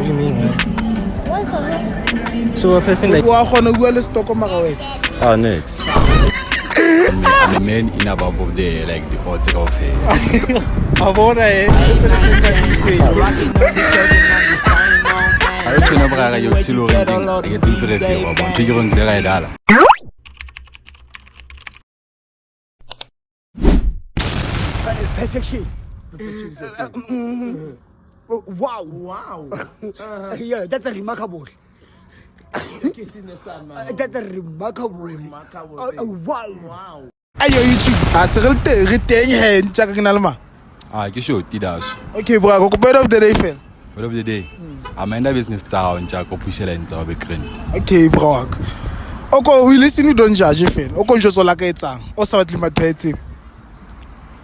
What do you mean, man? Why so long? So a person like Next. I'm a man in above of the like the hot of hair. I don't know why you're still renting. I get to the fear of one to your own dollar. Perfection. Wow. Yeah, that's a remarkable. That's a remarkable. Wow. Ayo YouTube. Asirte reteng hen chaka kinalma. You should did us. Okay, bro. Go better of the day fan. What of the day? I'm in the business town, Jack, or push it into a green. Okay, bro. Okay, we listen to don't judge fan. Okay, just so like it's o sa batli mathetsi.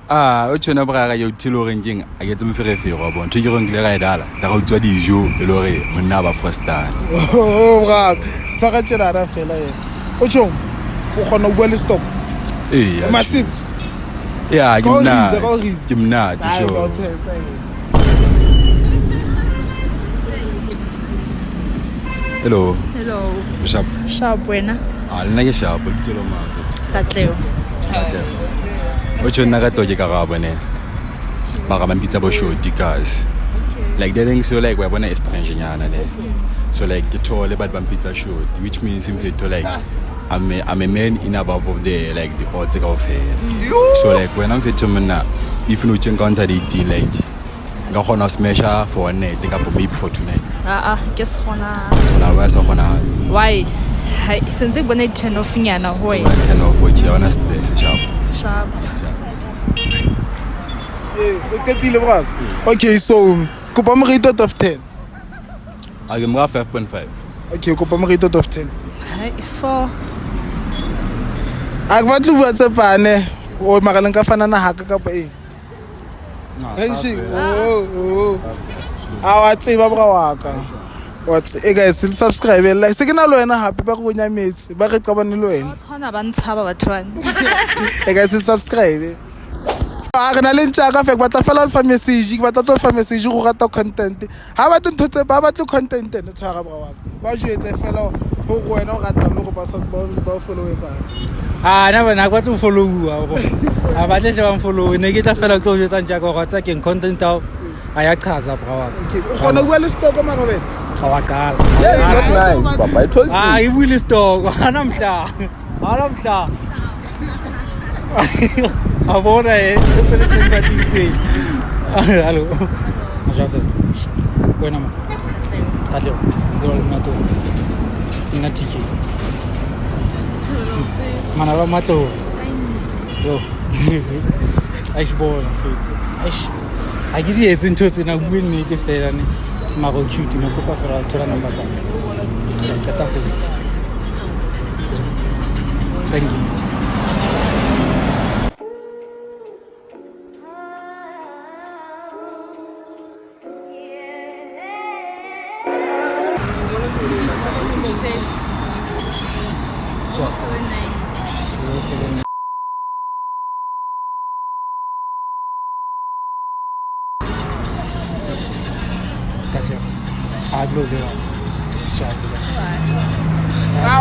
O tshwana braga yo tilo renking a get me fere fero bon to girong le ga edala da go tswa dijo e le gore monna ba frustane Oh, bro. Tsaka tshela ra fela ye. O tshong o khona go le stock. Yeah, Massive. Yeah, Go gimna. Riz. Gimna, sure. Hello. Hello. Sharp. Sharp buena. Lena ke sharp le tselo ma. Katleo. O tshwana ka toje ka ga bone. Ba ga mampitsa bo shoti guys. Like they think so like we bona strange nyana le. So like ke thole ba bampitsa shoti which means in fit to like I'm a man in above of the like the odds of hair. So like when I'm fit to mna if you change counter the like ga gona smash for one night ka maybe for tonight. Ke se gona. Na wa sa gona. Why? Hai senze bona 10 of nyana hoy. 10 of which you on stress sharp. Sharp. Okay, so kopa mo rate out of 10. I give me 5.5. Okay, kopa mo rate out of 10. Hai 4. A batlu bua tse pane o magalang ka fana na haka ka pa eng. Henshi. Awa tseba bra waka. What's guys, subscribe like se ke na lo wena happy ba go nyametse ba re qabane lo wena. Tshwana ba ntshaba batho bana. Guys, subscribe. Ga na le ntšaka fek ba tla fela fa message ba tla tlo fa message go rata content ha ba ntse ba batla content ne tshwara bra waka ba jwetse fela go wena o rata le go ba follow ka na bana go tlo follow a ba tle ba follow ne ke tla fela tlo jetsa ntšaka go tsa ke content ao a ya chaza bra waka okay o gona bua le stock ma gabena wa qala Yeah, not nice, Papa. I told you. I will stock ana mhla Avora tsele tseng ba ditse Hello Jafe Kwena ma Katleo Zolo mato Tina tiki Mana ba matlo Yo Aish bona futhi Aish Akiri etse ntho tsena bue nnete fela ne maro cute ne kopa fela thola number tsa Tata futhi Thank you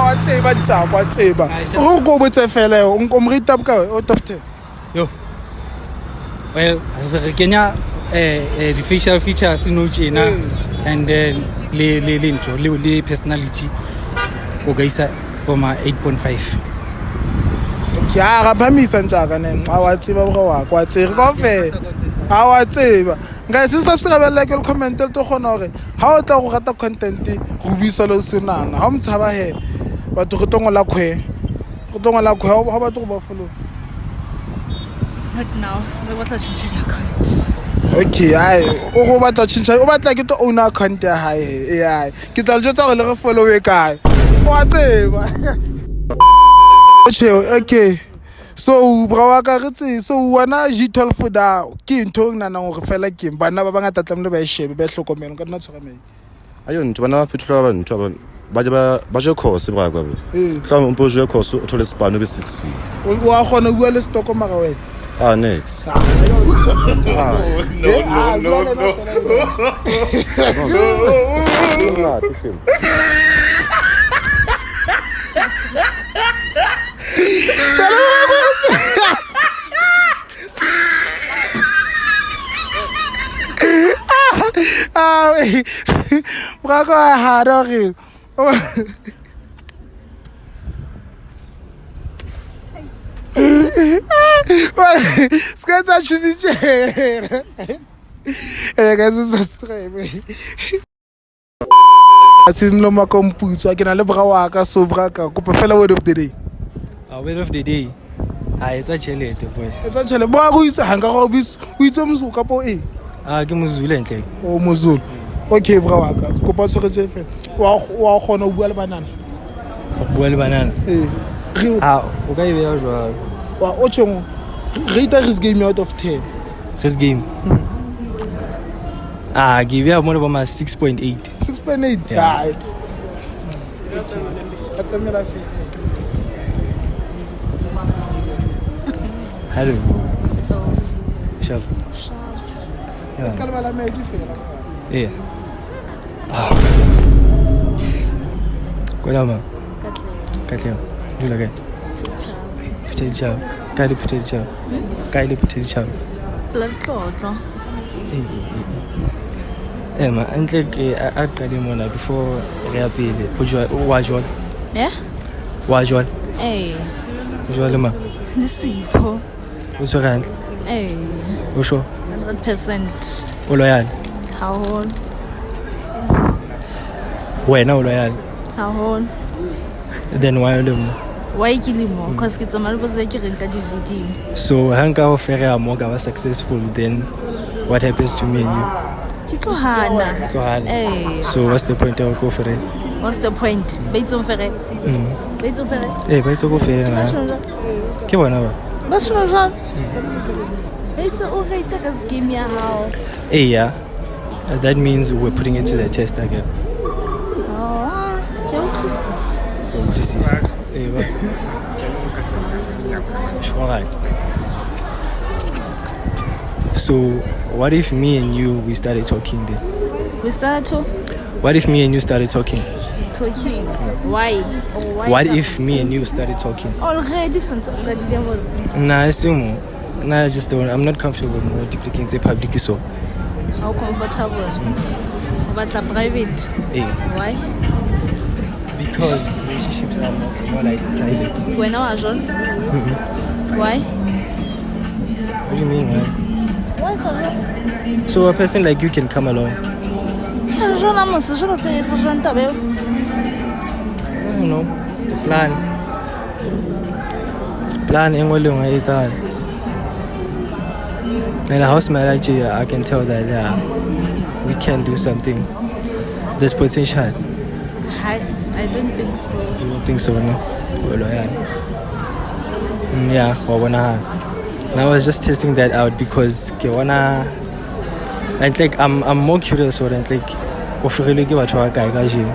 wa tseba ntšakwa tseba o go botse fela o mo rate up ka out of 10 Yo Well as a kenya the facial features no chena and then le personality o gaisa boma 8.5 ke a ga phamisa ntšaka ne wa tseba bra wa kwa tsere ka fe ha wa tseba guys subscribe like le comment le to gona gore ha o tla go rata content go buisa le senana ha mtshaba he batho go tongola khwe ha batho go ba follow Not now. Se batla change account. okay ai o go batla change o batla ke to own account ya hae ai ke tla le tsa go le go follow e kae wa tseba okay so bra wa ka re tse so wana G12 da ke ntho nna gore fela ke bana ba bangata tlamle ba shebe ba hlokomelo ka nna tshwara me Ayo ntho bana ba fitla ba ntho ba je course bra kwa be tla mo po je course o thole spano be 6 wa gona bua le stock mara wena next no Start film. Brako hard okay. Skata choose chair. Guys, subscribe. Asimloma komputso ke na le bra wa ka so braka kopa fela word of the day. Word of the day. It's a chelete boy. Etsa tshele bo go isa hanga go bis o itse msu ka po e. Ke mozulu entle. O mozulu. Okay bra wa ka kopa tshogetse fe. Wa gona o bua le banana. O bua le banana. Re o ka e beya jwa. wa o tshong rate this game out of 10. This game. Give you more about 6.8. 6.8. Yeah. Atamela fe. Hello. Sharp. Est-ce qu'elle va la mettre qui fait là? Yeah. Quoi là, ma? 4 heures. Du la gagne. Potato chop. Kyle potato chop. Kyle potato chop. Ma, untle ke a qadi mona before re ya pele. Wa jwang? Yeah? Wa jwang? Jwale ma. Sipho. O tshwere hantle? O sure? 100%. O loyal? Haholo. Wena o loyal? Haholo. Then why o le mo? Why ke le mo? Cause ke tsamaya le bose ke renta di-video. So hanga o fere mo ka ba successful, then what happens to me and you? Ke tlohana. Tlohana. So what's the point of go for it? What's the point? Ba itse o fere? Ba itse o fere? Ba itse go fere na. Ke bona ba? Ba shona jwang? Ba itse o rate ka scheme ya hao. Yeah. That means we're putting it to the test again. Ke utlwisisa. This is. What? Sure. So, what if me and you we started talking then? We started to What if me and you started talking? talking. Why? What if me and you started talking? Already since already there was. Nah, Simo. Nah, I just don't. I'm not comfortable with duplicating public so. How comfortable? But a private. Why? Because relationships are more like private. When I was on. Why? What do you mean, why? Why so wrong? So a person like you can come along. Yeah, Jean, I'm so sure that it's Jean Tabel. I don't know. The plan. Plan it's hard. And the house manager, I can tell that we can do something. There's potential. I don't think so. You don't think so, no? Well, yeah, and I was just testing that out because and like I'm more curious or like of really give a try guy Kajeno.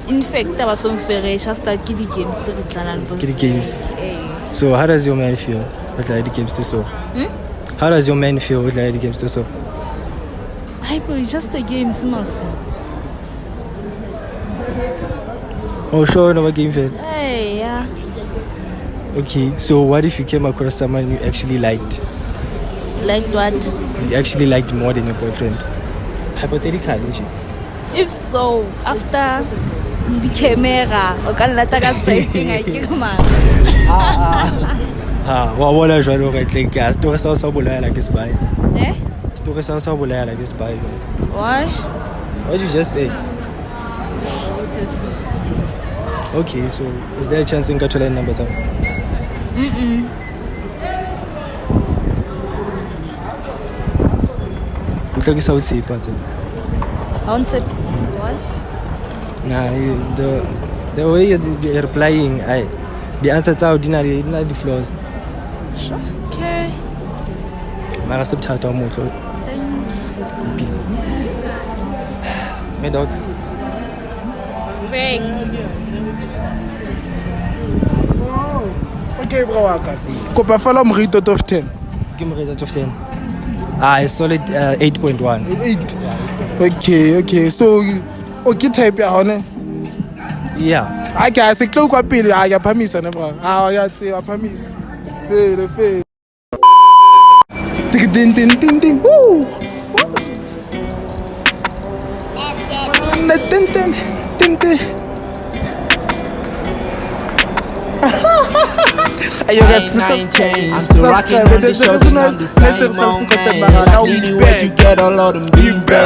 In fact, I was so fair. Just start kiddie games to Kiddie games. So how does your man feel with like the games to so? How does your man feel with like the games to so? It's just a game, Simas. Oh, sure, no game fan. Yeah. Okay, so what if you came across someone you actually liked? Liked what? You actually liked more than your boyfriend? Hypothetical, isn't she? If so, after the camera, I can let her say thing I kill man. What I try to like, I still saw someone like this by. Eh? Still saw someone like this by. Why? What did you just say? Okay, so is there a chance in Katola number time? Looks like South Sea pattern. I won't say what? Nah, the way you're replying, the answers are ordinary, not the flaws. Sure. Okay. My subtitle more. My dog. Fake. Okay, bro, kopa fela mo rate out of 10. Give me rate out of 10. It's solid 8.1. 8. Okay. So, okay type ya hone. Yeah. Okay, I say cloak kwa pili. Ya phamisa ne bra. Ya tse wa phamisa. Fair. Ding. Woo. Ding. Hey, you guys, subscribe. There's no selfie content, but now we back. You get all of them beats, they bang.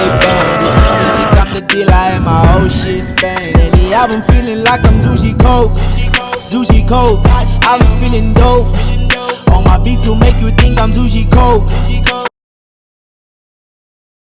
This is easy, got the deal, I had my whole shit Spain. Lately, I've been feeling like I'm Zushi Coke. I've been feeling dope. On my beats will make you think I'm Zushi Coke.